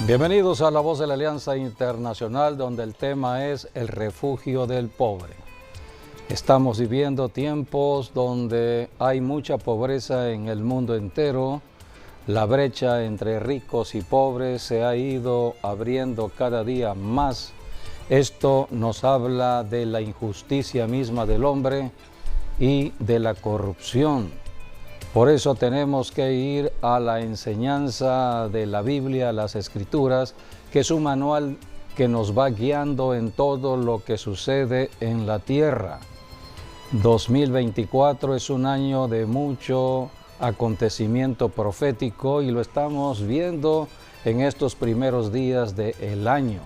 Bienvenidos a La Voz de la Alianza Internacional, donde el tema es el refugio del pobre. Estamos viviendo tiempos donde hay mucha pobreza en el mundo entero. La brecha entre ricos y pobres se ha ido abriendo cada día más. Esto nos habla de la injusticia misma del hombre y de la corrupción. Por eso tenemos que ir a la enseñanza de la Biblia, las Escrituras, que es un manual que nos va guiando en todo lo que sucede en la tierra. 2024 es un año de mucho acontecimiento profético y lo estamos viendo en estos primeros días del año.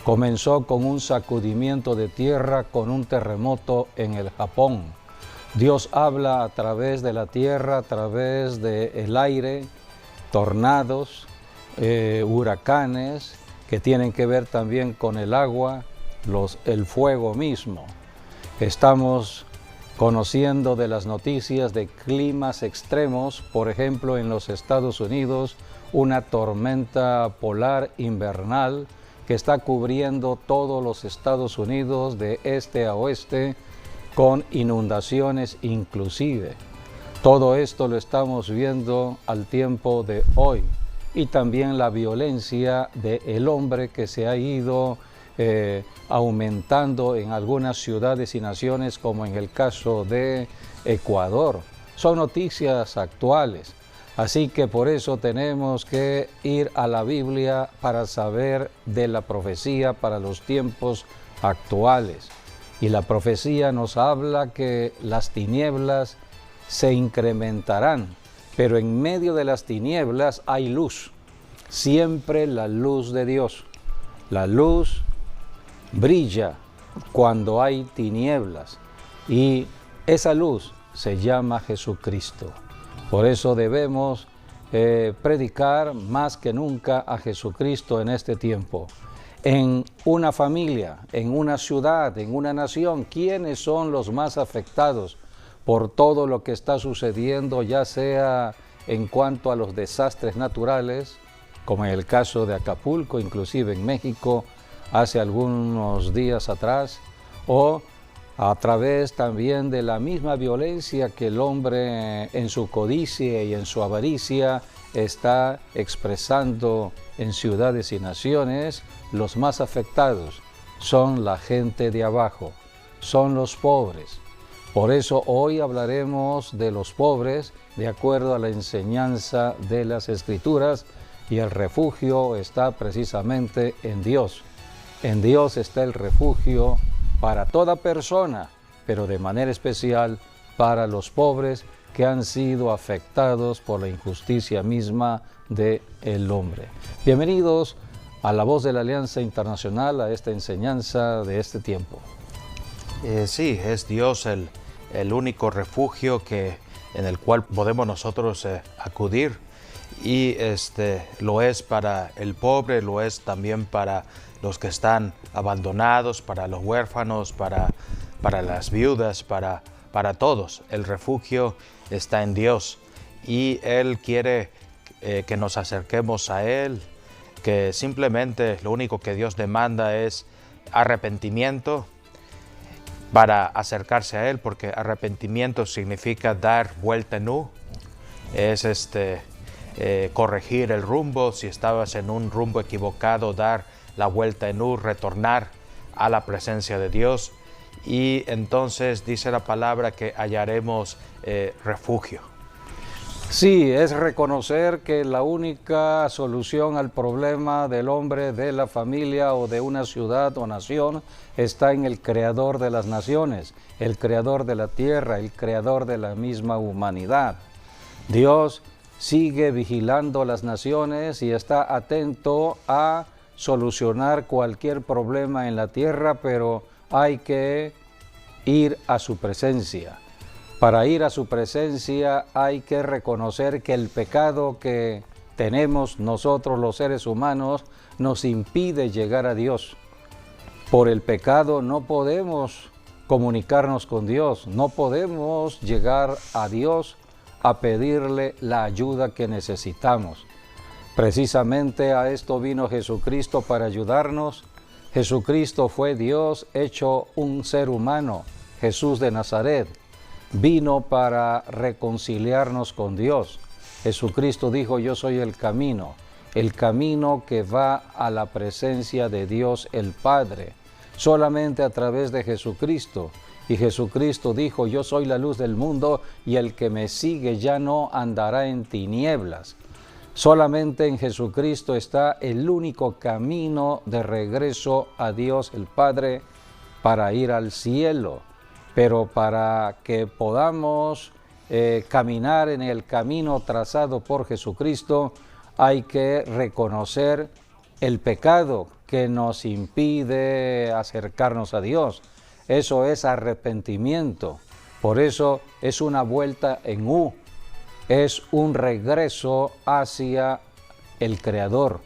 Comenzó con un sacudimiento de tierra, con un terremoto en el Japón. Dios habla a través de la tierra, a través del aire, tornados, huracanes, que tienen que ver también con el agua, el fuego mismo. Estamos conociendo de las noticias de climas extremos, por ejemplo en los Estados Unidos, una tormenta polar invernal que está cubriendo todos los Estados Unidos de este a oeste, con inundaciones inclusive. Todo esto lo estamos viendo al tiempo de hoy. Y también la violencia del hombre que se ha ido aumentando en algunas ciudades y naciones, como en el caso de Ecuador. Son noticias actuales. Así que por eso tenemos que ir a la Biblia para saber de la profecía para los tiempos actuales. Y la profecía nos habla que las tinieblas se incrementarán, pero en medio de las tinieblas hay luz, siempre la luz de Dios. La luz brilla cuando hay tinieblas y esa luz se llama Jesucristo. Por eso debemos predicar más que nunca a Jesucristo en este tiempo. En una familia, en una ciudad, en una nación, ¿quiénes son los más afectados por todo lo que está sucediendo, ya sea en cuanto a los desastres naturales, como en el caso de Acapulco, inclusive en México, hace algunos días atrás, o a través también de la misma violencia que el hombre en su codicia y en su avaricia está expresando en ciudades y naciones? Los más afectados son la gente de abajo, son los pobres. Por eso hoy hablaremos de los pobres de acuerdo a la enseñanza de las Escrituras, y el refugio está precisamente en Dios. En Dios está el refugio para toda persona, pero de manera especial para los pobres que han sido afectados por la injusticia misma del hombre. Bienvenidos a La Voz de la Alianza Internacional, a esta enseñanza de este tiempo. Sí, es Dios el único refugio en el cual podemos nosotros acudir, y lo es para el pobre, lo es también para los que están abandonados, para los huérfanos, para las viudas, para todos. El refugio está en Dios y Él quiere que nos acerquemos a Él, que simplemente lo único que Dios demanda es arrepentimiento para acercarse a Él, porque arrepentimiento significa dar vuelta en U, es corregir el rumbo. Si estabas en un rumbo equivocado, dar la vuelta en U, retornar a la presencia de Dios, y entonces dice la palabra que hallaremos refugio. Sí, es reconocer que la única solución al problema del hombre, de la familia o de una ciudad o nación está en el Creador de las naciones, el Creador de la tierra, el Creador de la misma humanidad. Dios sigue vigilando las naciones y está atento a solucionar cualquier problema en la tierra, pero hay que ir a su presencia. Para ir a su presencia hay que reconocer que el pecado que tenemos nosotros los seres humanos nos impide llegar a Dios. Por el pecado no podemos comunicarnos con Dios, no podemos llegar a Dios a pedirle la ayuda que necesitamos. Precisamente a esto vino Jesucristo para ayudarnos. Jesucristo fue Dios hecho un ser humano, Jesús de Nazaret. Vino para reconciliarnos con Dios. Jesucristo dijo, yo soy el camino que va a la presencia de Dios el Padre, solamente a través de Jesucristo. Y Jesucristo dijo, yo soy la luz del mundo y el que me sigue ya no andará en tinieblas. Solamente en Jesucristo está el único camino de regreso a Dios el Padre para ir al cielo. Pero para que podamos caminar en el camino trazado por Jesucristo, hay que reconocer el pecado que nos impide acercarnos a Dios. Eso es arrepentimiento. Por eso es una vuelta en U. Es un regreso hacia el Creador.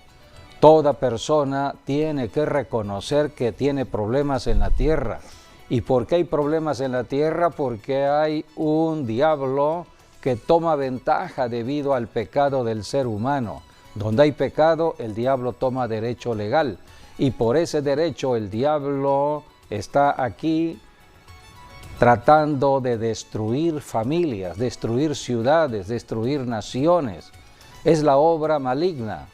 Toda persona tiene que reconocer que tiene problemas en la tierra. ¿Y por qué hay problemas en la tierra? Porque hay un diablo que toma ventaja debido al pecado del ser humano. Donde hay pecado, el diablo toma derecho legal. Y por ese derecho el diablo está aquí tratando de destruir familias, destruir ciudades, destruir naciones. Es la obra maligna.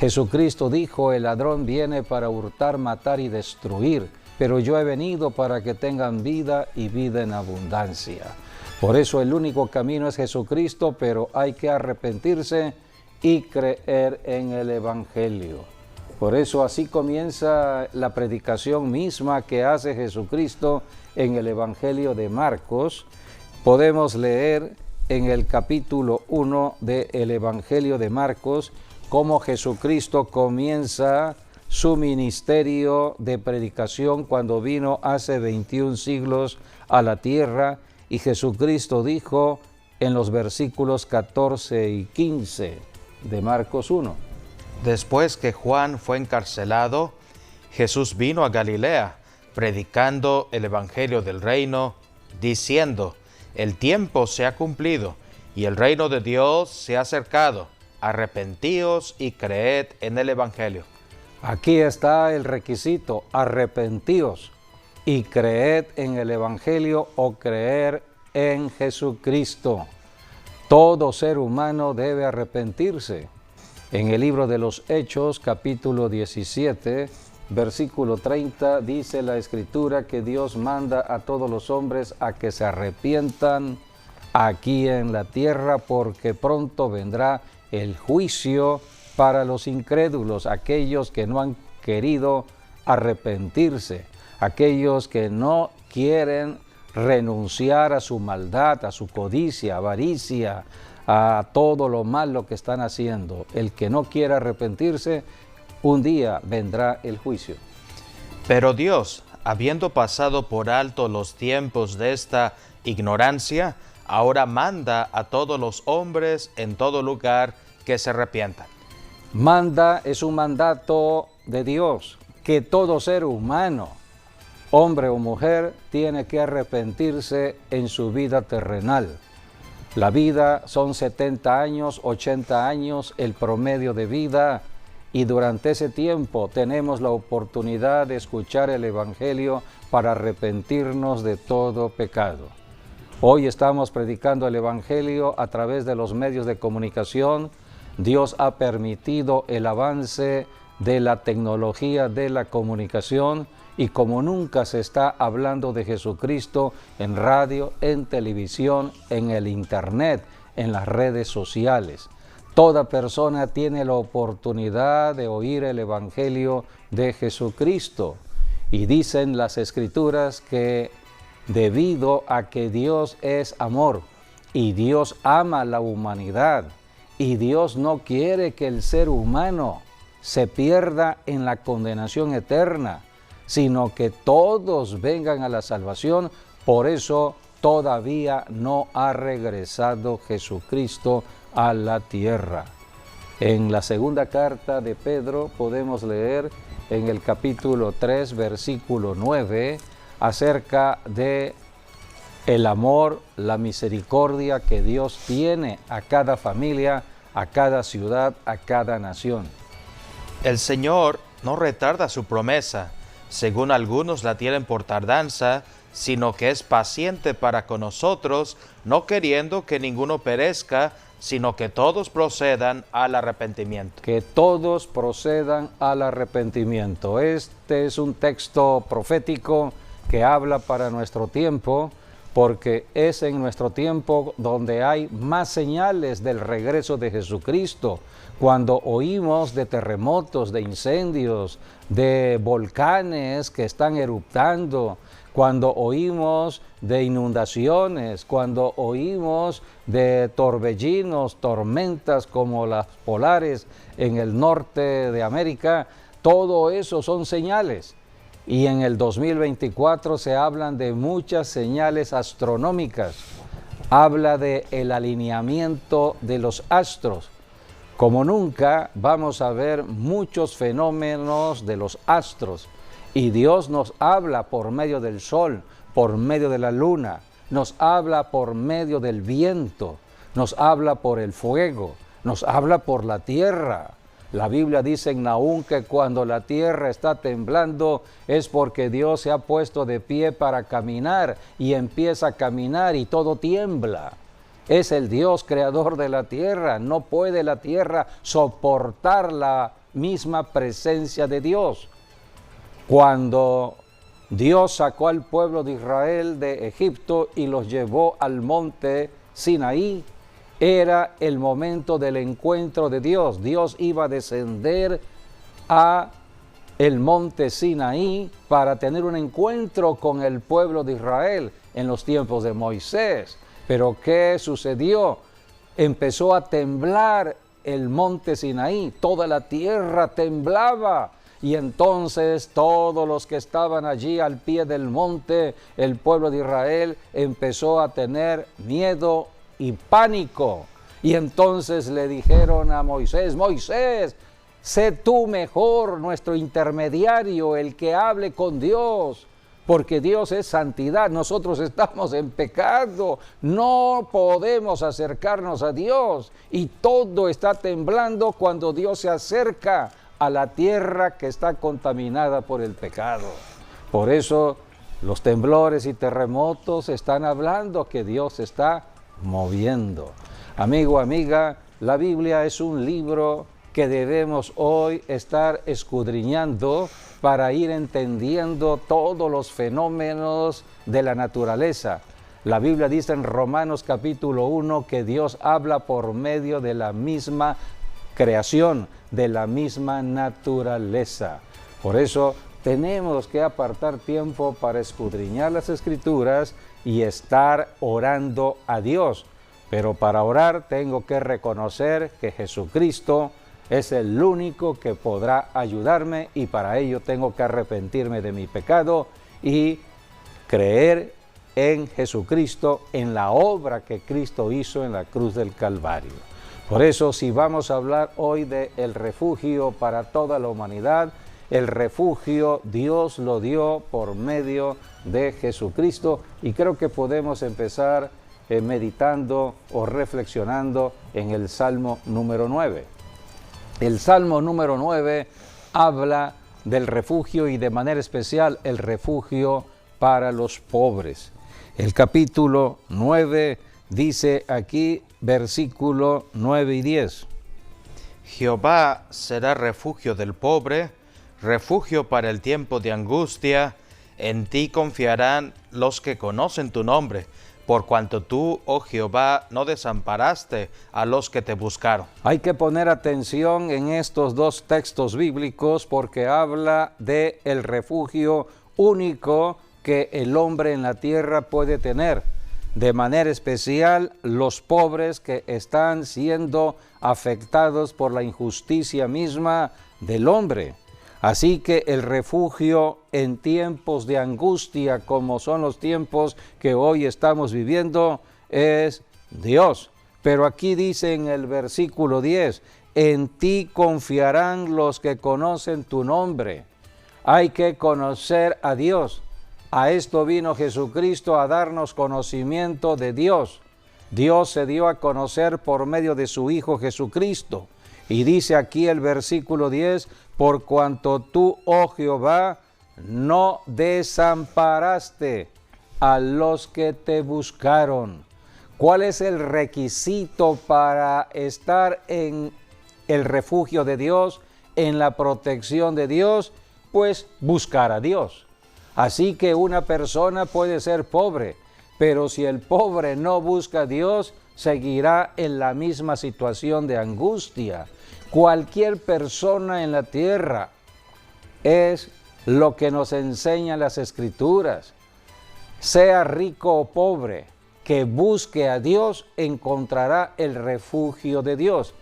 Jesucristo dijo, el ladrón viene para hurtar, matar y destruir, pero yo he venido para que tengan vida y vida en abundancia. Por eso el único camino es Jesucristo, pero hay que arrepentirse y creer en el Evangelio. Por eso así comienza la predicación misma que hace Jesucristo en el Evangelio de Marcos. Podemos leer en el capítulo 1 del Evangelio de Marcos cómo Jesucristo comienza su ministerio de predicación cuando vino hace 21 siglos a la tierra, y Jesucristo dijo en los versículos 14 y 15 de Marcos 1. Después que Juan fue encarcelado, Jesús vino a Galilea, predicando el evangelio del reino, diciendo, el tiempo se ha cumplido y el reino de Dios se ha acercado. Arrepentíos y creed en el evangelio. Aquí está el requisito, arrepentíos y creed en el evangelio o creer en Jesucristo. Todo ser humano debe arrepentirse. En el libro de los Hechos, capítulo 17, versículo 30, dice la Escritura que Dios manda a todos los hombres a que se arrepientan aquí en la tierra, porque pronto vendrá el juicio para los incrédulos, aquellos que no han querido arrepentirse, aquellos que no quieren renunciar a su maldad, a su codicia, avaricia, a todo lo malo que están haciendo. El que no quiera arrepentirse, un día vendrá el juicio. Pero Dios, habiendo pasado por alto los tiempos de esta ignorancia, ahora manda a todos los hombres en todo lugar que se arrepientan. Manda es un mandato de Dios, que todo ser humano, hombre o mujer, tiene que arrepentirse en su vida terrenal. La vida son 70 años, 80 años, el promedio de vida, y durante ese tiempo tenemos la oportunidad de escuchar el Evangelio para arrepentirnos de todo pecado. Hoy estamos predicando el Evangelio a través de los medios de comunicación. Dios ha permitido el avance de la tecnología de la comunicación, y como nunca se está hablando de Jesucristo en radio, en televisión, en el internet, en las redes sociales. Toda persona tiene la oportunidad de oír el Evangelio de Jesucristo. Y dicen las Escrituras que debido a que Dios es amor y Dios ama a la humanidad y Dios no quiere que el ser humano se pierda en la condenación eterna, sino que todos vengan a la salvación. Por eso todavía no ha regresado Jesucristo a la tierra. En la segunda carta de Pedro podemos leer en el capítulo 3, versículo 9, acerca de el amor, la misericordia que Dios tiene a cada familia, a cada ciudad, a cada nación. El Señor no retarda su promesa, según algunos la tienen por tardanza, sino que es paciente para con nosotros, no queriendo que ninguno perezca, sino que todos procedan al arrepentimiento. Que todos procedan al arrepentimiento. Este es un texto profético que habla para nuestro tiempo, porque es en nuestro tiempo donde hay más señales del regreso de Jesucristo. Cuando oímos de terremotos, de incendios, de volcanes que están eruptando, cuando oímos de inundaciones, cuando oímos de torbellinos, tormentas como las polares en el norte de América, todo eso son señales. Y en el 2024 se hablan de muchas señales astronómicas. Habla de el alineamiento de los astros. Como nunca vamos a ver muchos fenómenos de los astros. Y Dios nos habla por medio del sol, por medio de la luna, nos habla por medio del viento, nos habla por el fuego, nos habla por la tierra. La Biblia dice en Nahum que cuando la tierra está temblando es porque Dios se ha puesto de pie para caminar y empieza a caminar y todo tiembla. Es el Dios creador de la tierra, no puede la tierra soportar la misma presencia de Dios. Cuando Dios sacó al pueblo de Israel de Egipto y los llevó al monte Sinaí, era el momento del encuentro de Dios. Dios iba a descender a el monte Sinaí para tener un encuentro con el pueblo de Israel en los tiempos de Moisés. Pero ¿qué sucedió? Empezó a temblar el monte Sinaí, toda la tierra temblaba. Y entonces todos los que estaban allí al pie del monte, el pueblo de Israel, empezó a tener miedo y pánico. Y entonces le dijeron a Moisés: Moisés, sé tú mejor nuestro intermediario, el que hable con Dios, porque Dios es santidad, nosotros estamos en pecado, no podemos acercarnos a Dios. Y todo está temblando cuando Dios se acerca a la tierra que está contaminada por el pecado. Por eso los temblores y terremotos están hablando que Dios se está moviendo. Amigo, amiga, la Biblia es un libro que debemos hoy estar escudriñando para ir entendiendo todos los fenómenos de la naturaleza. La Biblia dice en Romanos capítulo 1 que Dios habla por medio de la misma creación, de la misma naturaleza. Por eso tenemos que apartar tiempo para escudriñar las Escrituras y estar orando a Dios. Pero para orar tengo que reconocer que Jesucristo es el único que podrá ayudarme, y para ello tengo que arrepentirme de mi pecado y creer en Jesucristo, en la obra que Cristo hizo en la cruz del Calvario. Por eso, si vamos a hablar hoy del refugio para toda la humanidad, el refugio Dios lo dio por medio de Jesucristo, y creo que podemos empezar meditando o reflexionando en el Salmo número 9. El Salmo número 9 habla del refugio, y de manera especial el refugio para los pobres. El capítulo 9 dice aquí, versículo 9 y 10. Jehová será refugio del pobre, refugio para el tiempo de angustia. En ti confiarán los que conocen tu nombre, por cuanto tú, oh Jehová, no desamparaste a los que te buscaron. Hay que poner atención en estos dos textos bíblicos, porque habla de el refugio único que el hombre en la tierra puede tener. De manera especial, los pobres que están siendo afectados por la injusticia misma del hombre. Así que el refugio en tiempos de angustia, como son los tiempos que hoy estamos viviendo, es Dios. Pero aquí dice en el versículo 10, en ti confiarán los que conocen tu nombre. Hay que conocer a Dios. A esto vino Jesucristo, a darnos conocimiento de Dios. Dios se dio a conocer por medio de su Hijo Jesucristo. Y dice aquí el versículo 10, por cuanto tú, oh Jehová, no desamparaste a los que te buscaron. ¿Cuál es el requisito para estar en el refugio de Dios, en la protección de Dios? Pues buscar a Dios. Así que una persona puede ser pobre, pero si el pobre no busca a Dios, seguirá en la misma situación de angustia. Cualquier persona en la tierra, es lo que nos enseñan las Escrituras, sea rico o pobre, que busque a Dios, encontrará el refugio de Dios.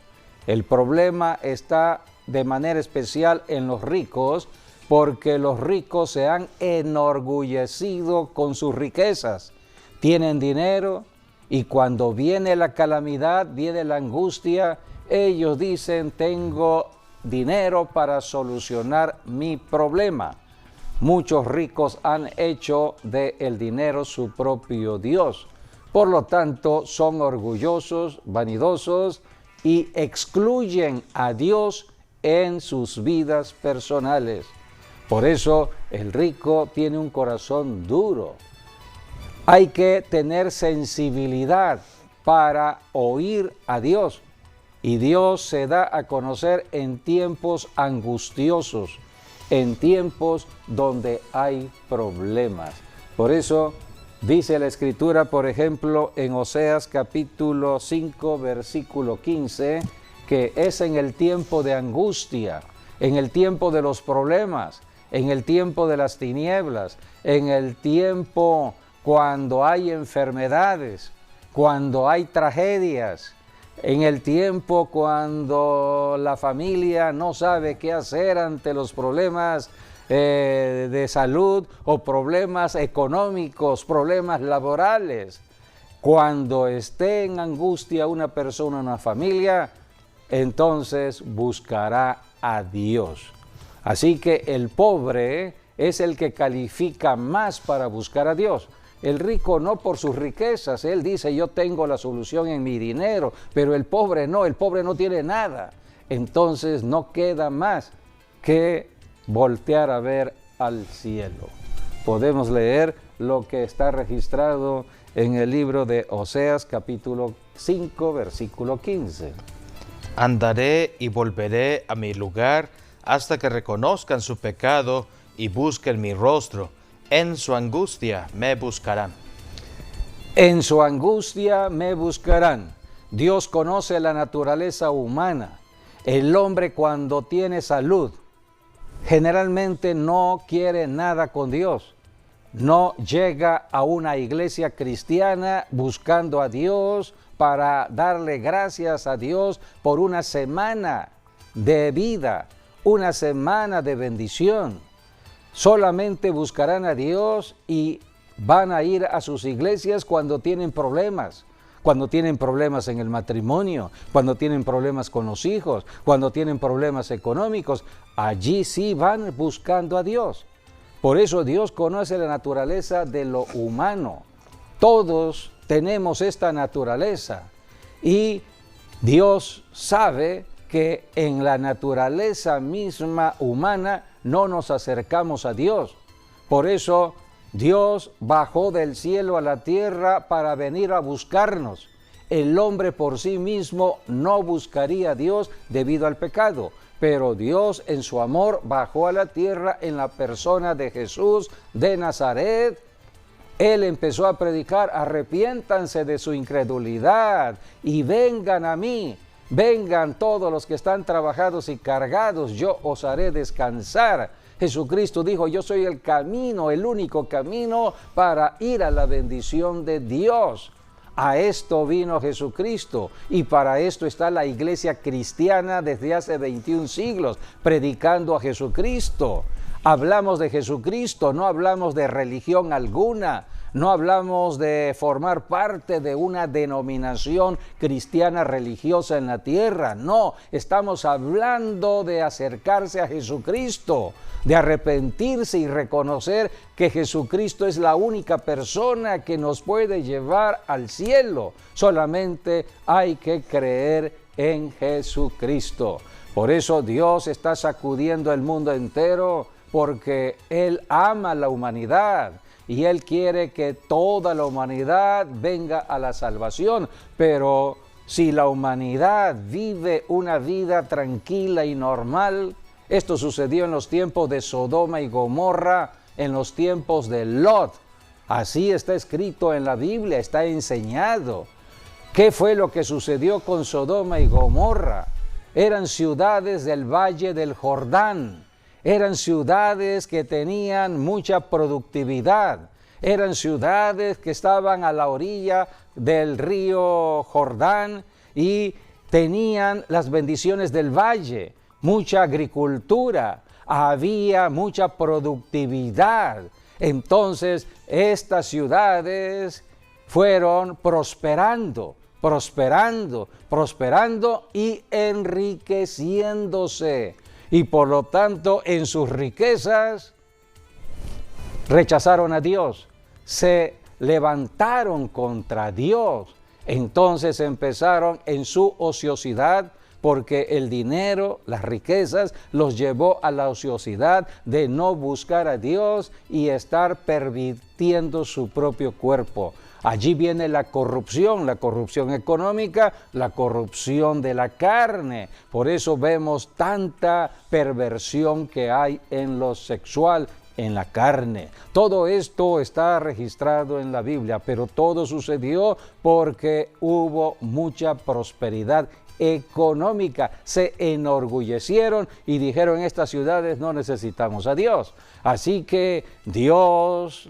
El problema está de manera especial en los ricos, porque los ricos se han enorgullecido con sus riquezas. Tienen dinero y cuando viene la calamidad, viene la angustia, ellos dicen, tengo dinero para solucionar mi problema. Muchos ricos han hecho del dinero su propio Dios. Por lo tanto, son orgullosos, vanidosos y excluyen a Dios en sus vidas personales. Por eso el rico tiene un corazón duro. Hay que tener sensibilidad para oír a Dios. Y Dios se da a conocer en tiempos angustiosos, en tiempos donde hay problemas. Por eso dice la Escritura, por ejemplo, en Oseas capítulo 5, versículo 15, que es en el tiempo de angustia, en el tiempo de los problemas, en el tiempo de las tinieblas, en el tiempo cuando hay enfermedades, cuando hay tragedias, en el tiempo cuando la familia no sabe qué hacer ante los problemas de salud o problemas económicos, problemas laborales. Cuando esté en angustia una persona, una familia, entonces buscará a Dios. Así que el pobre es el que califica más para buscar a Dios. El rico no por sus riquezas, él dice yo tengo la solución en mi dinero, pero el pobre no tiene nada. Entonces no queda más que voltear a ver al cielo. Podemos leer lo que está registrado en el libro de Oseas capítulo 5 versículo 15. Andaré y volveré a mi lugar hasta que reconozcan su pecado y busquen mi rostro. En su angustia me buscarán. En su angustia me buscarán. Dios conoce la naturaleza humana. El hombre cuando tiene salud, generalmente no quiere nada con Dios. No llega a una iglesia cristiana buscando a Dios para darle gracias a Dios por una semana de vida, una semana de bendición. Solamente buscarán a Dios y van a ir a sus iglesias cuando tienen problemas en el matrimonio, cuando tienen problemas con los hijos, cuando tienen problemas económicos. Allí sí van buscando a Dios. Por eso Dios conoce la naturaleza de lo humano. Todos tenemos esta naturaleza y Dios sabe que en la naturaleza misma humana no nos acercamos a Dios. Por eso Dios bajó del cielo a la tierra para venir a buscarnos. El hombre por sí mismo no buscaría a Dios debido al pecado, pero Dios en su amor bajó a la tierra en la persona de Jesús de Nazaret. Él empezó a predicar, arrepiéntanse de su incredulidad y vengan a mí. Vengan todos los que están trabajados y cargados, yo os haré descansar. Jesucristo dijo, yo soy el camino, el único camino para ir a la bendición de Dios. A esto vino Jesucristo y para esto está la iglesia cristiana desde hace 21 siglos, predicando a Jesucristo. Hablamos de Jesucristo, no hablamos de religión alguna. no hablamos de formar parte de una denominación cristiana religiosa en la tierra, no, estamos hablando de acercarse a Jesucristo, de arrepentirse y reconocer que Jesucristo es la única persona que nos puede llevar al cielo. Solamente hay que creer en Jesucristo. Por eso Dios está sacudiendo el mundo entero, porque Él ama a la humanidad y Él quiere que toda la humanidad venga a la salvación. Pero si la humanidad vive una vida tranquila y normal, esto sucedió en los tiempos de Sodoma y Gomorra, en los tiempos de Lot. Así está escrito en la Biblia, está enseñado. ¿Qué fue lo que sucedió con Sodoma y Gomorra? Eran ciudades del Valle del Jordán, eran ciudades que tenían mucha productividad, eran ciudades que estaban a la orilla del río Jordán y tenían las bendiciones del valle, mucha agricultura, había mucha productividad. Entonces estas ciudades fueron prosperando y enriqueciéndose. Y por lo tanto, en sus riquezas, rechazaron a Dios, se levantaron contra Dios. Entonces empezaron en su ociosidad, porque el dinero, las riquezas, los llevó a la ociosidad de no buscar a Dios y estar pervirtiendo su propio cuerpo. Allí viene la corrupción económica, la corrupción de la carne. Por eso vemos tanta perversión que hay en lo sexual, en la carne. Todo esto está registrado en la Biblia, pero todo sucedió porque hubo mucha prosperidad económica. Se enorgullecieron y dijeron: en estas ciudades no necesitamos a Dios. Así que Dios,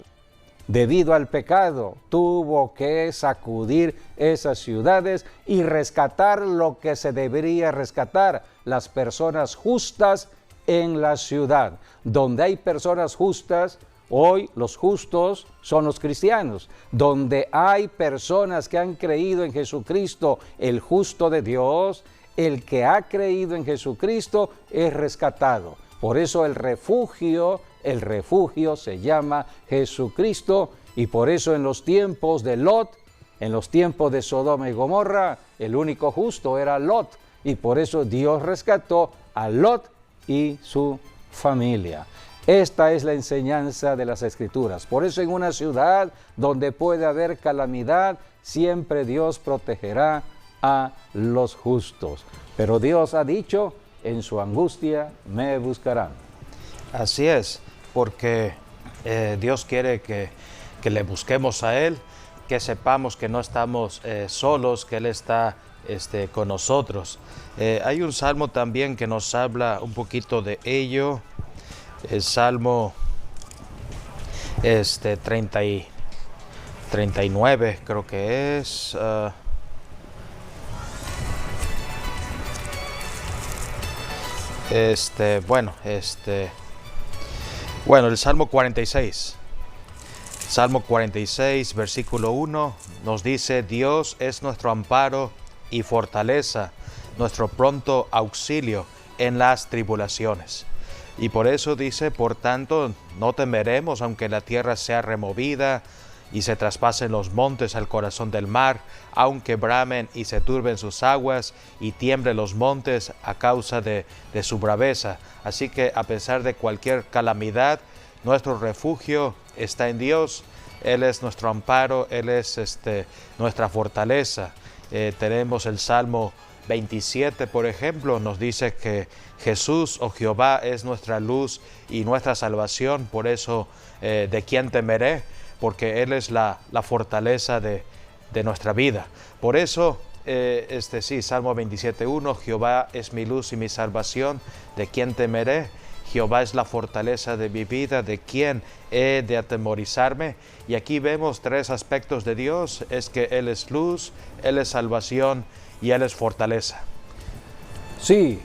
debido al pecado, tuvo que sacudir esas ciudades y rescatar lo que se debería rescatar: las personas justas en la ciudad. Donde hay personas justas, hoy los justos son los cristianos. Donde hay personas que han creído en Jesucristo, el justo de Dios, el que ha creído en Jesucristo es rescatado. Por eso el refugio se llama Jesucristo, y por eso en los tiempos de Lot, en los tiempos de Sodoma y Gomorra, el único justo era Lot, y por eso Dios rescató a Lot y su familia. Esta es la enseñanza de las Escrituras. Por eso en una ciudad donde puede haber calamidad, siempre Dios protegerá a los justos. Pero Dios ha dicho: en su angustia me buscarán. Así es, porque Dios quiere que le busquemos a Él, que sepamos que no estamos solos, que Él está con nosotros. Hay un salmo también que nos habla un poquito de ello, el Salmo 39, creo que es. Bueno, el Salmo 46. Salmo 46, versículo 1, nos dice: Dios es nuestro amparo y fortaleza, nuestro pronto auxilio en las tribulaciones. Y por eso dice: por tanto, no temeremos, aunque la tierra sea removida y se traspasen los montes al corazón del mar, aunque bramen y se turben sus aguas y tiemblen los montes a causa de su braveza. Así que a pesar de cualquier calamidad, nuestro refugio está en Dios. Él es nuestro amparo, Él es nuestra fortaleza. Tenemos el Salmo 27, por ejemplo, nos dice que Jesús o Jehová es nuestra luz y nuestra salvación. Por eso, ¿de quién temeré? Porque Él es la fortaleza de nuestra vida. Por eso, Salmo 27.1, Jehová es mi luz y mi salvación, ¿de quién temeré? Jehová es la fortaleza de mi vida, ¿de quién he de atemorizarme? Y aquí vemos tres aspectos de Dios: es que Él es luz, Él es salvación y Él es fortaleza. Sí,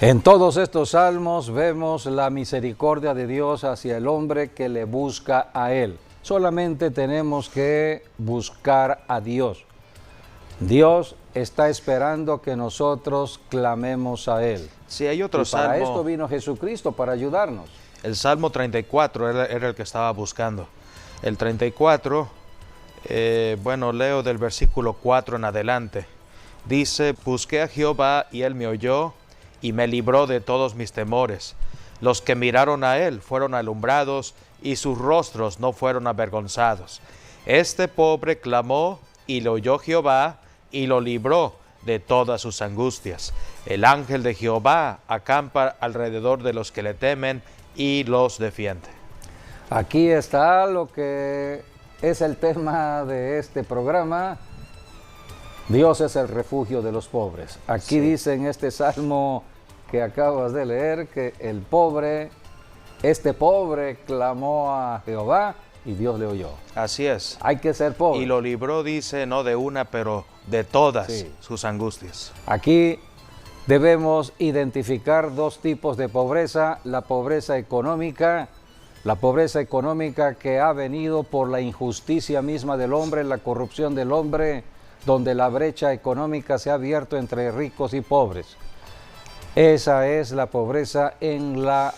en todos estos salmos vemos la misericordia de Dios hacia el hombre que le busca a Él. solamente tenemos que buscar a Dios. Dios está esperando que nosotros clamemos a Él. Sí, hay otro Y para salmo. esto vino Jesucristo, para ayudarnos. El Salmo 34 era el que estaba buscando. El 34, bueno, leo del versículo 4 en adelante. Dice, busqué a Jehová y Él me oyó y me libró de todos mis temores. Los que miraron a Él fueron alumbrados y sus rostros no fueron avergonzados. Este pobre clamó y le oyó Jehová y lo libró de todas sus angustias. El ángel de Jehová acampa alrededor de los que le temen y los defiende. Aquí está lo que es el tema de este programa. Dios es el refugio de los pobres. Aquí Sí. dice en este salmo que acabas de leer que este pobre clamó a Jehová y Dios le oyó. Así es. Hay que ser pobre. Y lo libró, dice, no de una, pero de todas Sí. sus angustias. Aquí debemos identificar dos tipos de pobreza: la pobreza económica que ha venido por la injusticia misma del hombre, la corrupción del hombre, donde la brecha económica se ha abierto entre ricos y pobres. Esa es la pobreza en la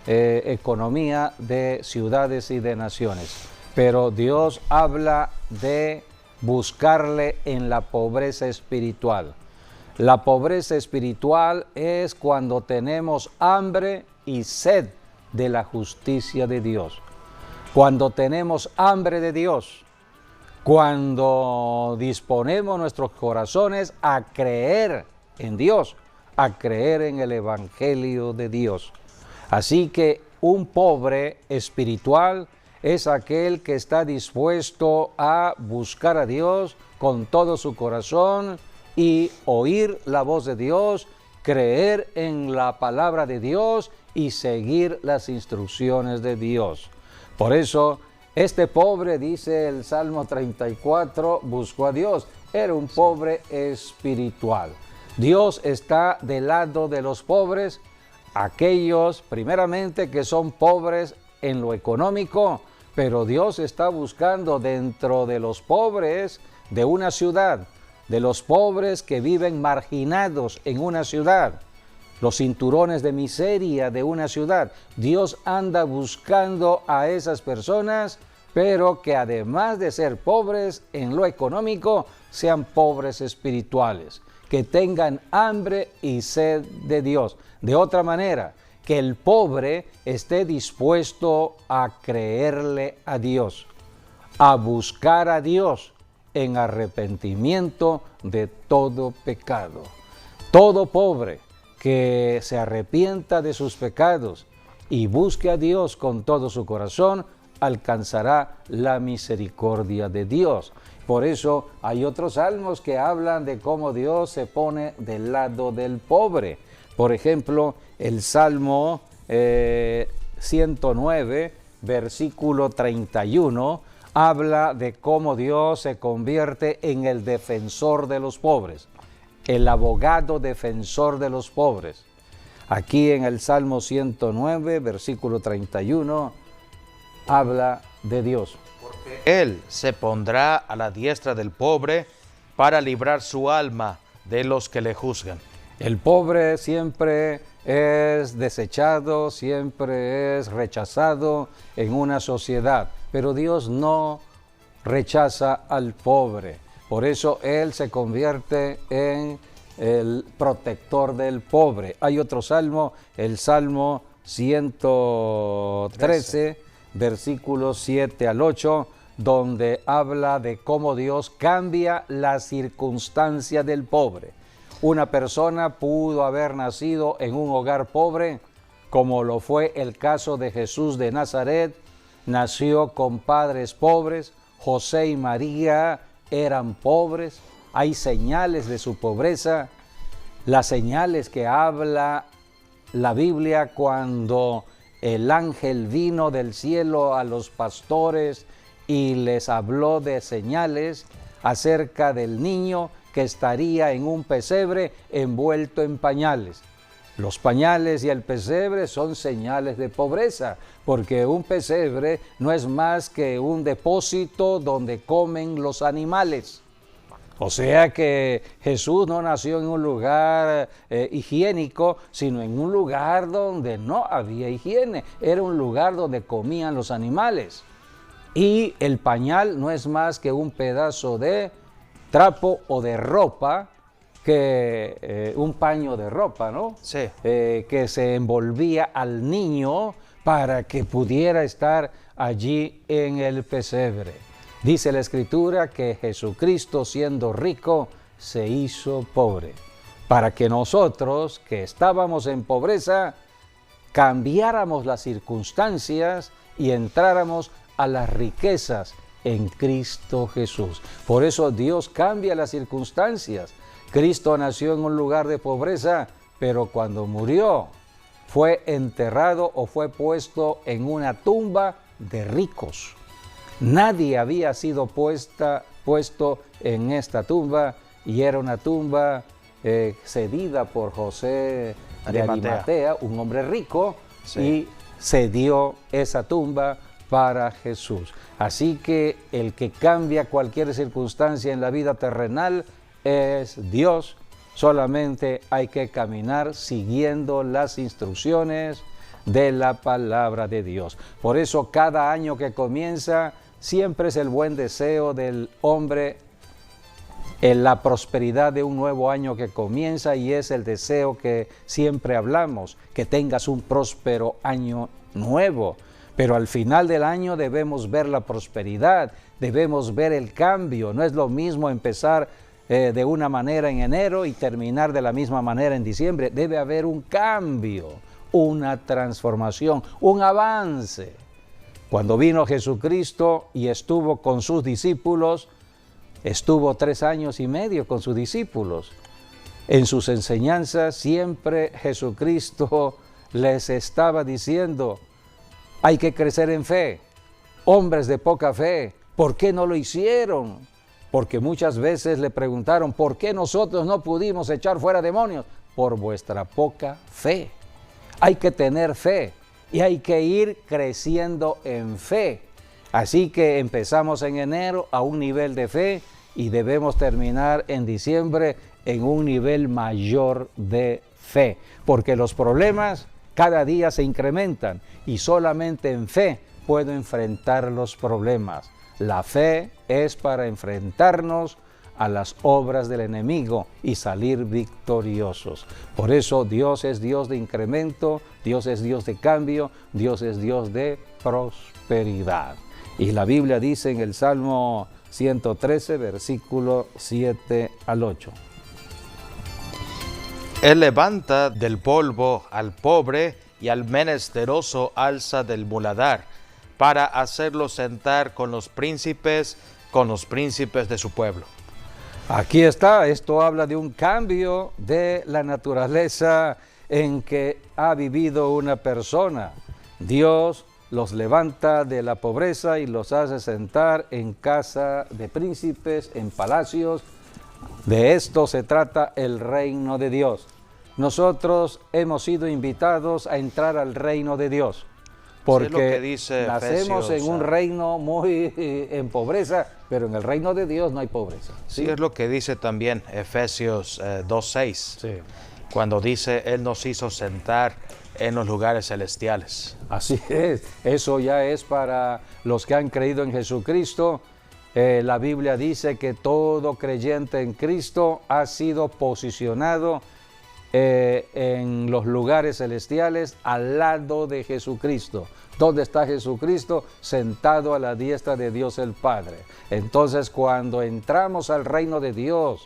economía de ciudades y de naciones. Pero Dios habla de buscarle en la pobreza espiritual. La pobreza espiritual es cuando tenemos hambre y sed de la justicia de Dios. Cuando tenemos hambre de Dios, cuando disponemos nuestros corazones a creer en Dios, a creer en el Evangelio de Dios. Así que un pobre espiritual es aquel que está dispuesto a buscar a Dios con todo su corazón y oír la voz de Dios, creer en la palabra de Dios y seguir las instrucciones de Dios. Por eso, este pobre, dice el Salmo 34, buscó a Dios. Era un pobre espiritual. Dios está del lado de los pobres, aquellos primeramente que son pobres en lo económico, pero Dios está buscando dentro de los pobres de una ciudad, de los pobres que viven marginados en una ciudad, los cinturones de miseria de una ciudad. Dios anda buscando a esas personas, pero que además de ser pobres en lo económico, sean pobres espirituales, que tengan hambre y sed de Dios. De otra manera, que el pobre esté dispuesto a creerle a Dios, a buscar a Dios en arrepentimiento de todo pecado. Todo pobre que se arrepienta de sus pecados y busque a Dios con todo su corazón, alcanzará la misericordia de Dios. Por eso hay otros salmos que hablan de cómo Dios se pone del lado del pobre. Por ejemplo, el Salmo 109, versículo 31, habla de cómo Dios se convierte en el defensor de los pobres, el abogado defensor de los pobres. Aquí en el Salmo 109, versículo 31, habla de Dios. Él se pondrá a la diestra del pobre para librar su alma de los que le juzgan. El pobre siempre es desechado, siempre es rechazado en una sociedad, pero Dios no rechaza al pobre. Por eso Él se convierte en el protector del pobre. Hay otro salmo, el Salmo 113, versículos 7 al 8, donde habla de cómo Dios cambia la circunstancia del pobre. Una persona pudo haber nacido en un hogar pobre, como lo fue el caso de Jesús de Nazaret. Nació con padres pobres, José y María eran pobres. Hay señales de su pobreza, las señales que habla la Biblia cuando el ángel vino del cielo a los pastores y les habló de señales acerca del niño que estaría en un pesebre envuelto en pañales. Los pañales y el pesebre son señales de pobreza, porque un pesebre no es más que un depósito donde comen los animales. O sea que Jesús no nació en un lugar higiénico, sino en un lugar donde no había higiene. Era un lugar donde comían los animales. Y el pañal no es más que un pedazo de trapo o de ropa, que un paño de ropa, ¿no? Sí. Que se envolvía al niño para que pudiera estar allí en el pesebre. Dice la Escritura que Jesucristo, siendo rico, se hizo pobre, para que nosotros, que estábamos en pobreza, cambiáramos las circunstancias y entráramos a las riquezas en Cristo Jesús. Por eso Dios cambia las circunstancias. Cristo nació en un lugar de pobreza, pero cuando murió fue enterrado o fue puesto en una tumba de ricos. Nadie había sido puesto en esta tumba, y era una tumba cedida por José de Arimatea, un hombre rico, sí, y cedió esa tumba para Jesús. Así que el que cambia cualquier circunstancia en la vida terrenal es Dios. Solamente hay que caminar siguiendo las instrucciones de la palabra de Dios. Por eso cada año que comienza siempre es el buen deseo del hombre en la prosperidad de un nuevo año que comienza, y es el deseo que siempre hablamos, que tengas un próspero año nuevo. Pero al final del año debemos ver la prosperidad, debemos ver el cambio. No es lo mismo empezar de una manera en enero y terminar de la misma manera en diciembre. Debe haber un cambio, una transformación, un avance. Cuando vino Jesucristo y estuvo con sus discípulos, estuvo 3 años y medio con sus discípulos. En sus enseñanzas siempre Jesucristo les estaba diciendo: hay que crecer en fe. Hombres de poca fe, ¿por qué no lo hicieron? Porque muchas veces le preguntaron: ¿por qué nosotros no pudimos echar fuera demonios? Por vuestra poca fe. Hay que tener fe y hay que ir creciendo en fe. Así que empezamos en enero a un nivel de fe y debemos terminar en diciembre en un nivel mayor de fe, porque los problemas cada día se incrementan y solamente en fe puedo enfrentar los problemas. La fe es para enfrentarnos a las obras del enemigo y salir victoriosos. Por eso Dios es Dios de incremento, Dios es Dios de cambio, Dios es Dios de prosperidad. Y la Biblia dice en el Salmo 113, versículo 7 al 8. Él levanta del polvo al pobre y al menesteroso alza del muladar, para hacerlo sentar con los príncipes de su pueblo. Aquí está, esto habla de un cambio de la naturaleza en que ha vivido una persona. Dios los levanta de la pobreza y los hace sentar en casa de príncipes, en palacios. De esto se trata el reino de Dios. Nosotros hemos sido invitados a entrar al reino de Dios, porque nacemos en un reino muy en pobreza, pero en el reino de Dios no hay pobreza. Sí, es lo que dice también Efesios 2:6, sí, cuando dice: Él nos hizo sentar en los lugares celestiales. Así es, eso ya es para los que han creído en Jesucristo. La Biblia dice que todo creyente en Cristo ha sido posicionado en los lugares celestiales al lado de Jesucristo. ¿Dónde está Jesucristo? Sentado a la diestra de Dios el Padre. Entonces, cuando entramos al reino de Dios,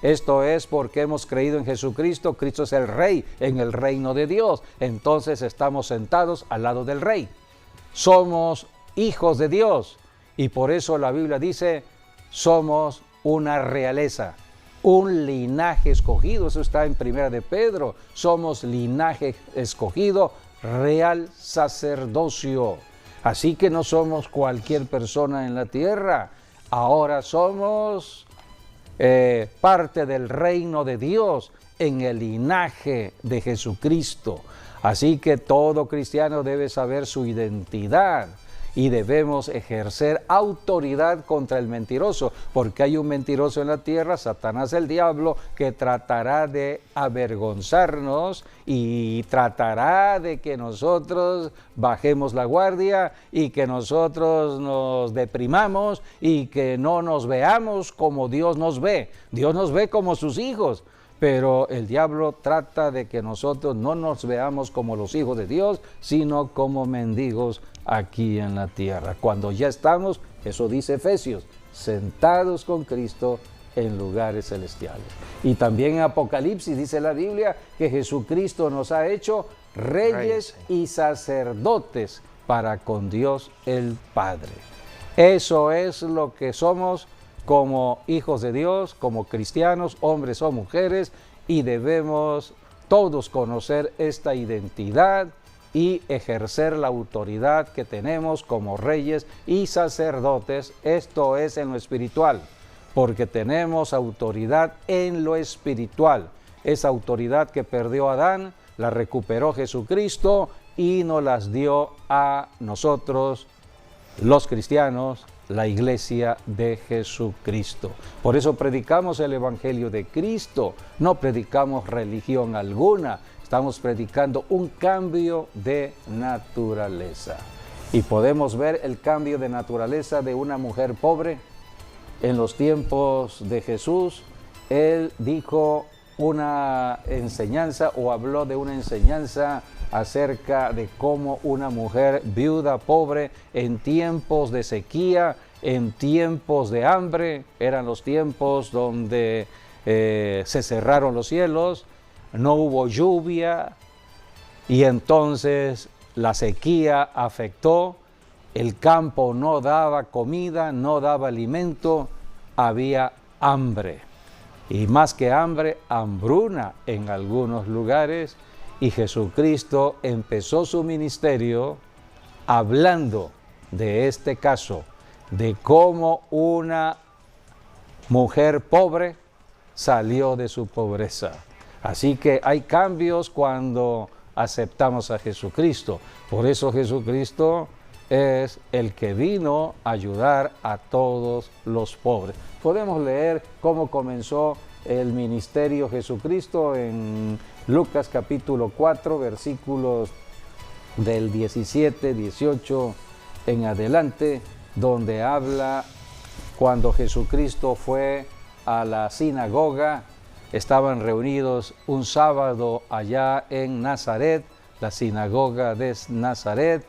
esto es porque hemos creído en Jesucristo. Cristo es el Rey en el reino de Dios. Entonces estamos sentados al lado del Rey. Somos hijos de Dios. Y por eso la Biblia dice: somos una realeza, un linaje escogido. Eso está en 1 de Pedro. Somos linaje escogido, real sacerdocio. Así que no somos cualquier persona en la tierra. Ahora somos parte del reino de Dios en el linaje de Jesucristo. Así que todo cristiano debe saber su identidad y debemos ejercer autoridad contra el mentiroso, porque hay un mentiroso en la tierra, Satanás el diablo, que tratará de avergonzarnos y tratará de que nosotros bajemos la guardia y que nosotros nos deprimamos y que no nos veamos como Dios nos ve. Dios nos ve como sus hijos. Pero el diablo trata de que nosotros no nos veamos como los hijos de Dios, sino como mendigos aquí en la tierra. Cuando ya estamos, eso dice Efesios, sentados con Cristo en lugares celestiales. Y también en Apocalipsis dice la Biblia que Jesucristo nos ha hecho reyes y sacerdotes para con Dios el Padre. Eso es lo que somos como hijos de Dios, como cristianos, hombres o mujeres, y debemos todos conocer esta identidad y ejercer la autoridad que tenemos como reyes y sacerdotes. Esto es en lo espiritual, porque tenemos autoridad en lo espiritual. Esa autoridad que perdió Adán, la recuperó Jesucristo y nos las dio a nosotros, los cristianos, la iglesia de Jesucristo. Por eso predicamos el Evangelio de Cristo, no predicamos religión alguna, estamos predicando un cambio de naturaleza. Y podemos ver el cambio de naturaleza de una mujer pobre. En los tiempos de Jesús, Él dijo una enseñanza o habló de una enseñanza acerca de cómo una mujer viuda pobre en tiempos de sequía, en tiempos de hambre, eran los tiempos donde se cerraron los cielos, no hubo lluvia y entonces la sequía afectó, el campo no daba comida, no daba alimento, había hambre. Y más que hambre, hambruna en algunos lugares. Y Jesucristo empezó su ministerio hablando de este caso, de cómo una mujer pobre salió de su pobreza. Así que hay cambios cuando aceptamos a Jesucristo. Por eso Jesucristo es el que vino a ayudar a todos los pobres. Podemos leer cómo comenzó el ministerio Jesucristo en Lucas capítulo 4, versículos del 17, 18 en adelante, donde habla cuando Jesucristo fue a la sinagoga. Estaban reunidos un sábado allá en Nazaret, la sinagoga de Nazaret.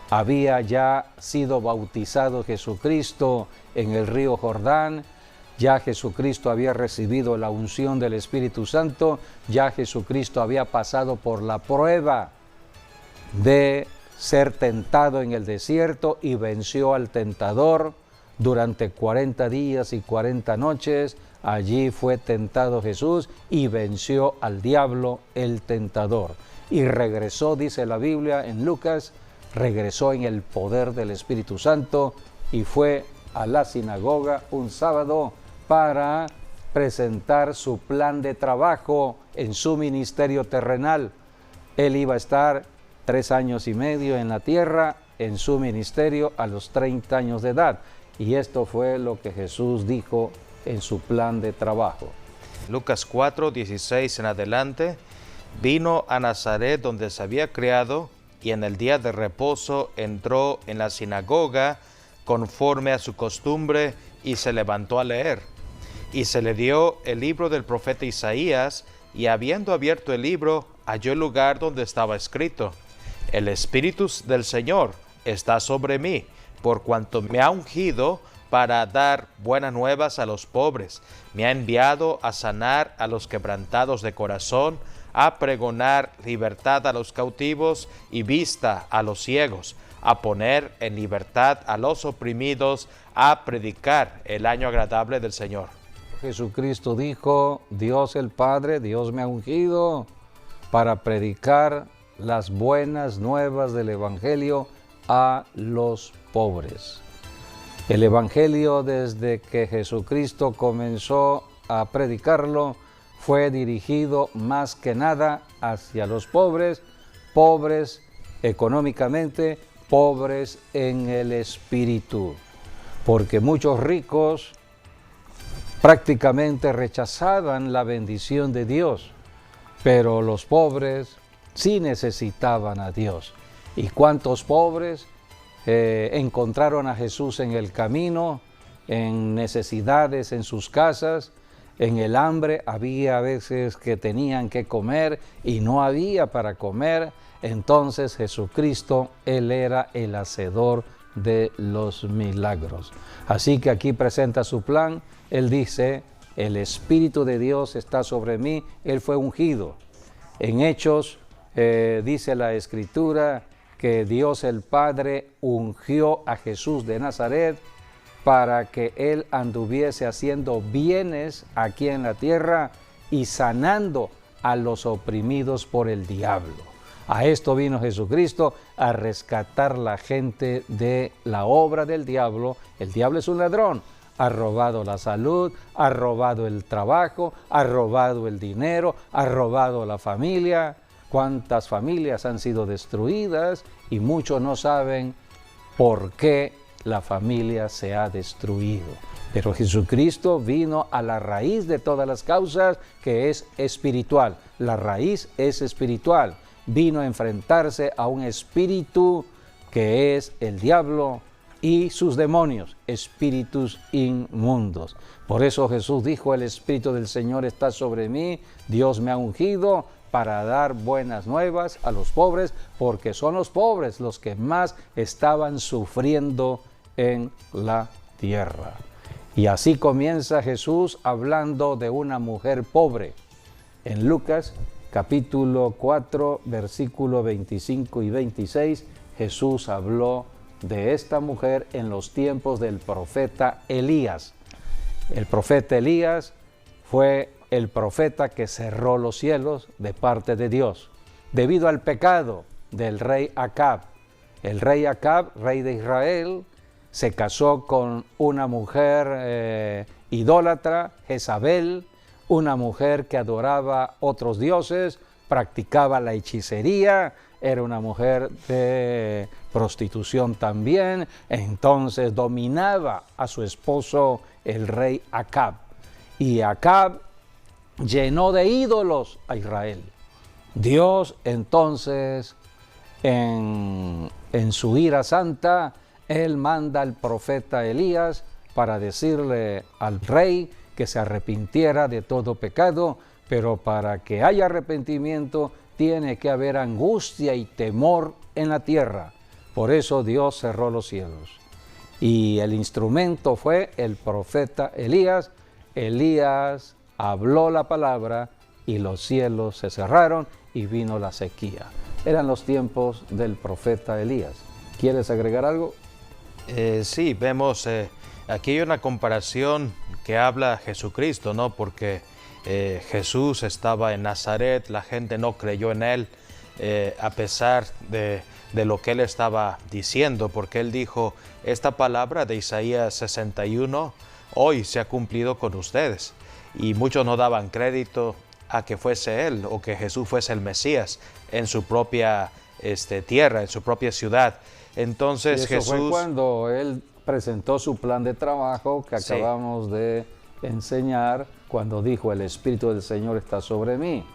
Había ya sido bautizado Jesucristo en el río Jordán. Ya Jesucristo había recibido la unción del Espíritu Santo, ya Jesucristo había pasado por la prueba de ser tentado en el desierto y venció al tentador durante 40 días y 40 noches. Allí fue tentado Jesús y venció al diablo, el tentador. Y regresó, dice la Biblia en Lucas, regresó en el poder del Espíritu Santo y fue a la sinagoga un sábado para presentar su plan de trabajo en su ministerio terrenal. Él iba a estar 3 años y medio en la tierra, en su ministerio a los 30 años de edad. Y esto fue lo que Jesús dijo en su plan de trabajo. Lucas 4, 16 en adelante, vino a Nazaret donde se había criado, y en el día de reposo entró en la sinagoga conforme a su costumbre y se levantó a leer. Y se le dio el libro del profeta Isaías, y habiendo abierto el libro, halló el lugar donde estaba escrito: El Espíritu del Señor está sobre mí, por cuanto me ha ungido para dar buenas nuevas a los pobres. Me ha enviado a sanar a los quebrantados de corazón, a pregonar libertad a los cautivos y vista a los ciegos, a poner en libertad a los oprimidos, a predicar el año agradable del Señor. Jesucristo dijo: Dios el Padre, Dios me ha ungido para predicar las buenas nuevas del Evangelio a los pobres. El Evangelio, desde que Jesucristo comenzó a predicarlo, fue dirigido más que nada hacia los pobres, pobres económicamente, pobres en el espíritu, porque muchos ricos prácticamente rechazaban la bendición de Dios, pero los pobres sí necesitaban a Dios. ¿Y cuántos pobres encontraron a Jesús en el camino, en necesidades en sus casas, en el hambre? Había veces que tenían que comer y no había para comer. Entonces Jesucristo, Él era el hacedor de los milagros. Así que aquí presenta su plan. Él dice, el Espíritu de Dios está sobre mí. Él fue ungido. En Hechos dice la Escritura que Dios el Padre ungió a Jesús de Nazaret para que Él anduviese haciendo bienes aquí en la tierra y sanando a los oprimidos por el diablo. A esto vino Jesucristo, a rescatar la gente de la obra del diablo. El diablo es un ladrón. Ha robado la salud, ha robado el trabajo, ha robado el dinero, ha robado la familia. ¿Cuántas familias han sido destruidas? Y muchos no saben por qué la familia se ha destruido. Pero Jesucristo vino a la raíz de todas las causas, que es espiritual. La raíz es espiritual. Vino a enfrentarse a un espíritu que es el diablo y sus demonios, espíritus inmundos. Por eso Jesús dijo, el Espíritu del Señor está sobre mí, Dios me ha ungido para dar buenas nuevas a los pobres, porque son los pobres los que más estaban sufriendo en la tierra. Y así comienza Jesús hablando de una mujer pobre. En Lucas capítulo 4, versículo 25 y 26, Jesús habló de esta mujer en los tiempos del profeta Elías. El profeta Elías fue el profeta que cerró los cielos de parte de Dios, debido al pecado del rey Acab. El rey Acab, rey de Israel, se casó con una mujer idólatra, Jezabel, una mujer que adoraba otros dioses, practicaba la hechicería, era una mujer de prostitución también. Entonces dominaba a su esposo el rey Acab. Y Acab llenó de ídolos a Israel. Dios entonces, en su ira santa, Él manda al profeta Elías para decirle al rey que se arrepintiera de todo pecado, pero para que haya arrepentimiento tiene que haber angustia y temor en la tierra. Por eso Dios cerró los cielos. Y el instrumento fue el profeta Elías. Elías habló la palabra y los cielos se cerraron y vino la sequía. Eran los tiempos del profeta Elías. ¿Quieres agregar algo? Sí, vemos aquí hay una comparación que habla Jesucristo, ¿no? Porque Jesús estaba en Nazaret, la gente no creyó en Él, a pesar de lo que Él estaba diciendo, porque Él dijo, esta palabra de Isaías 61, hoy se ha cumplido con ustedes. Y muchos no daban crédito a que fuese Él o que Jesús fuese el Mesías en su propia tierra, en su propia ciudad. Entonces eso Jesús... fue cuando Él presentó su plan de trabajo que Sí. acabamos de enseñar, cuando dijo, el Espíritu del Señor está sobre mí.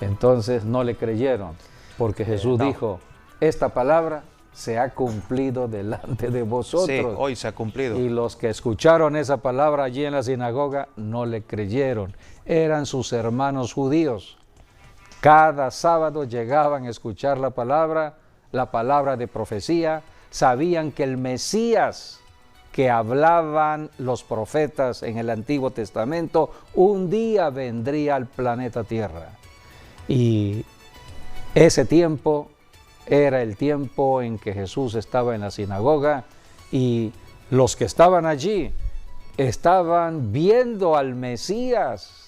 Entonces no le creyeron, porque Jesús no. dijo, esta palabra se ha cumplido delante de vosotros. Sí, hoy se ha cumplido. Y los que escucharon esa palabra allí en la sinagoga no le creyeron. Eran sus hermanos judíos. Cada sábado llegaban a escuchar la palabra de profecía. Sabían que el Mesías que hablaban los profetas en el Antiguo Testamento un día vendría al planeta Tierra. Y ese tiempo era el tiempo en que Jesús estaba en la sinagoga y los que estaban allí estaban viendo al Mesías.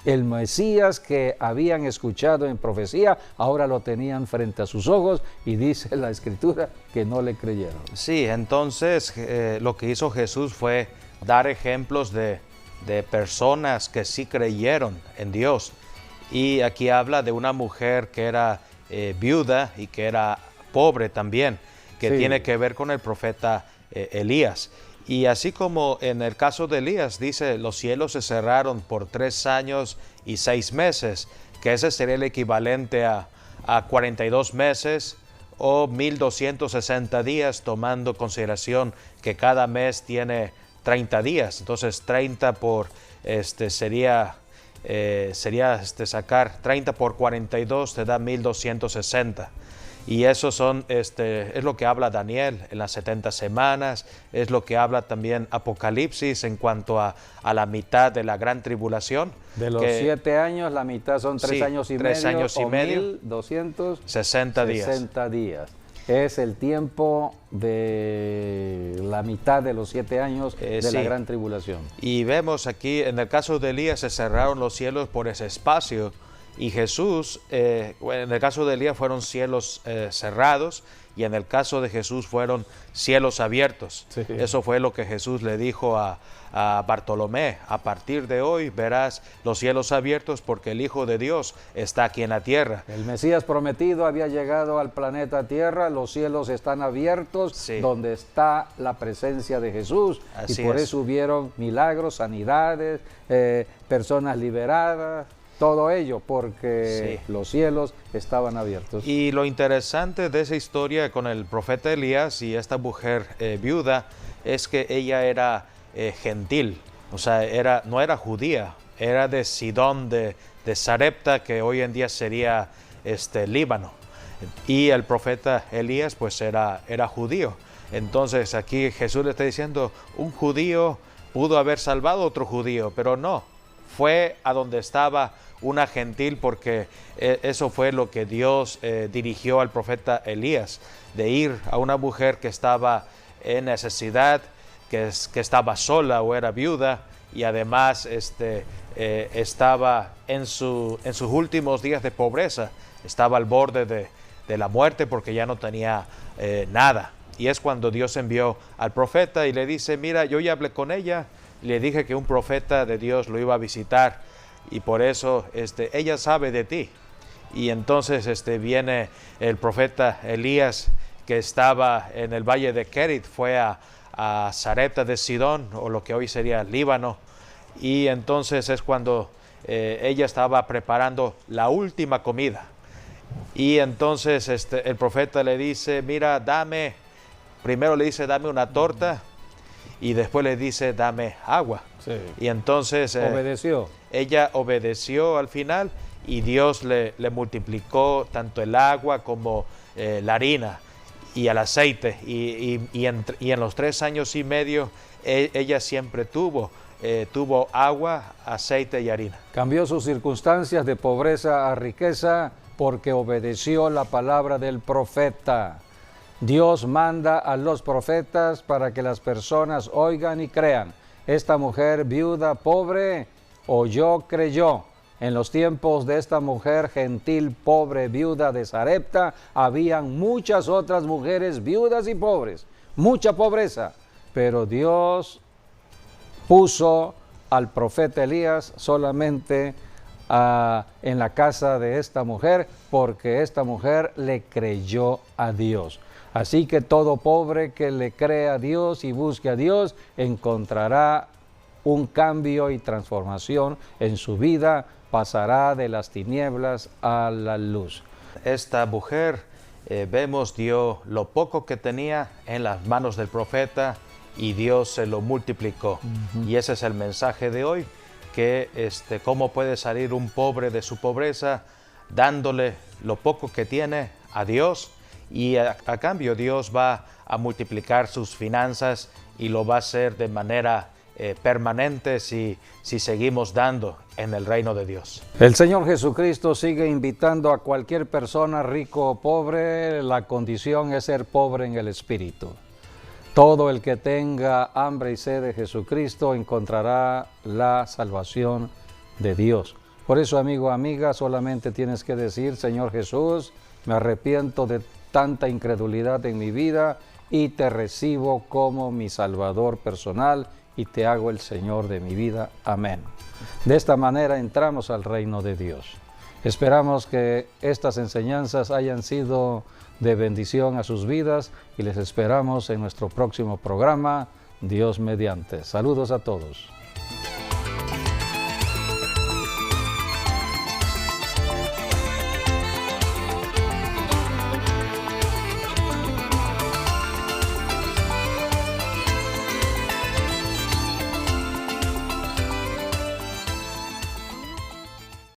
El Mesías que habían escuchado en profecía, ahora lo tenían frente a sus ojos y dice la Escritura que no le creyeron. Sí, entonces lo que hizo Jesús fue dar ejemplos de de personas que sí creyeron en Dios. Y aquí habla de una mujer que era viuda y que era pobre también, que Sí. tiene que ver con el profeta Elías. Y así como en el caso de Elías, dice, los cielos se cerraron por 3 años y 6 meses, que ese sería el equivalente a 42 meses o 1260 días, tomando consideración que cada mes tiene 30 días. Entonces 30 por, sería sacar 30 por 42 te da 1260. Y eso es lo que habla Daniel en las 70 semanas, es lo que habla también Apocalipsis en cuanto a la mitad de la gran tribulación. De los 7 años, la mitad son 3 Sí, años y 3 medio, años y o medio, 1260 60 días. Es el tiempo de la mitad de los 7 años de la sí. gran tribulación. Y vemos aquí, en el caso de Elías, se cerraron los cielos por ese espacio. Y Jesús, en el caso de Elías fueron cielos cerrados, y en el caso de Jesús fueron cielos abiertos. Sí. Eso fue lo que Jesús le dijo a Bartolomé: a partir de hoy verás los cielos abiertos, porque el Hijo de Dios está aquí en la tierra. El Mesías prometido había llegado al planeta Tierra, los cielos están abiertos, Sí. donde está la presencia de Jesús. Así y por es. eso hubieron milagros, sanidades, personas liberadas, todo ello porque Sí. los cielos estaban abiertos. Y lo interesante de esa historia con el profeta Elías y esta mujer viuda es que ella era gentil, o sea, no era judía, era de Sidón, de Sarepta, que hoy en día sería Líbano. Y el profeta Elías pues era judío. Entonces aquí Jesús le está diciendo, un judío pudo haber salvado a otro judío, pero no, fue a donde estaba una gentil, porque eso fue lo que Dios dirigió al profeta Elías, de ir a una mujer que estaba en necesidad, que estaba sola o era viuda, y además estaba en sus últimos días de pobreza, estaba al borde de la muerte porque ya no tenía nada. Y es cuando Dios envió al profeta y le dice, mira, yo ya hablé con ella, le dije que un profeta de Dios lo iba a visitar, y por eso ella sabe de ti. Y entonces viene el profeta Elías, que estaba en el valle de Kerit, fue a Sarepta de Sidón, o lo que hoy sería Líbano, y entonces es cuando ella estaba preparando la última comida. Y entonces el profeta le dice, mira, primero le dice, dame una torta, y después le dice, dame agua. Sí. Y entonces Obedeció. ella obedeció al final, y Dios le multiplicó tanto el agua como la harina y el aceite. Y en los 3 años y medio ella siempre tuvo agua, aceite y harina. Cambió sus circunstancias de pobreza a riqueza porque obedeció la palabra del profeta. Dios manda a los profetas para que las personas oigan y crean. Esta mujer viuda pobre oyó, creyó. En los tiempos de esta mujer gentil, pobre, viuda de Sarepta, habían muchas otras mujeres viudas y pobres, mucha pobreza, pero Dios puso al profeta Elías solamente en la casa de esta mujer, porque esta mujer le creyó a Dios. Así que todo pobre que le crea a Dios y busque a Dios encontrará un cambio y transformación en su vida, pasará de las tinieblas a la luz. Esta mujer, vemos, dio lo poco que tenía en las manos del profeta, y Dios se lo multiplicó. Y ese es el mensaje de hoy, que cómo puede salir un pobre de su pobreza, dándole lo poco que tiene a Dios, y a cambio Dios va a multiplicar sus finanzas, y lo va a hacer de manera permanente si seguimos dando en el reino de Dios. El Señor Jesucristo sigue invitando a cualquier persona, rico o pobre. La condición es ser pobre en el espíritu. Todo el que tenga hambre y sed de Jesucristo encontrará la salvación de Dios. Por eso, amigo, amiga, solamente tienes que decir, Señor Jesús, me arrepiento de tanta incredulidad en mi vida y te recibo como mi Salvador personal y te hago el Señor de mi vida. Amén. De esta manera entramos al reino de Dios. Esperamos que estas enseñanzas hayan sido de bendición a sus vidas y les esperamos en nuestro próximo programa, Dios mediante. Saludos a todos.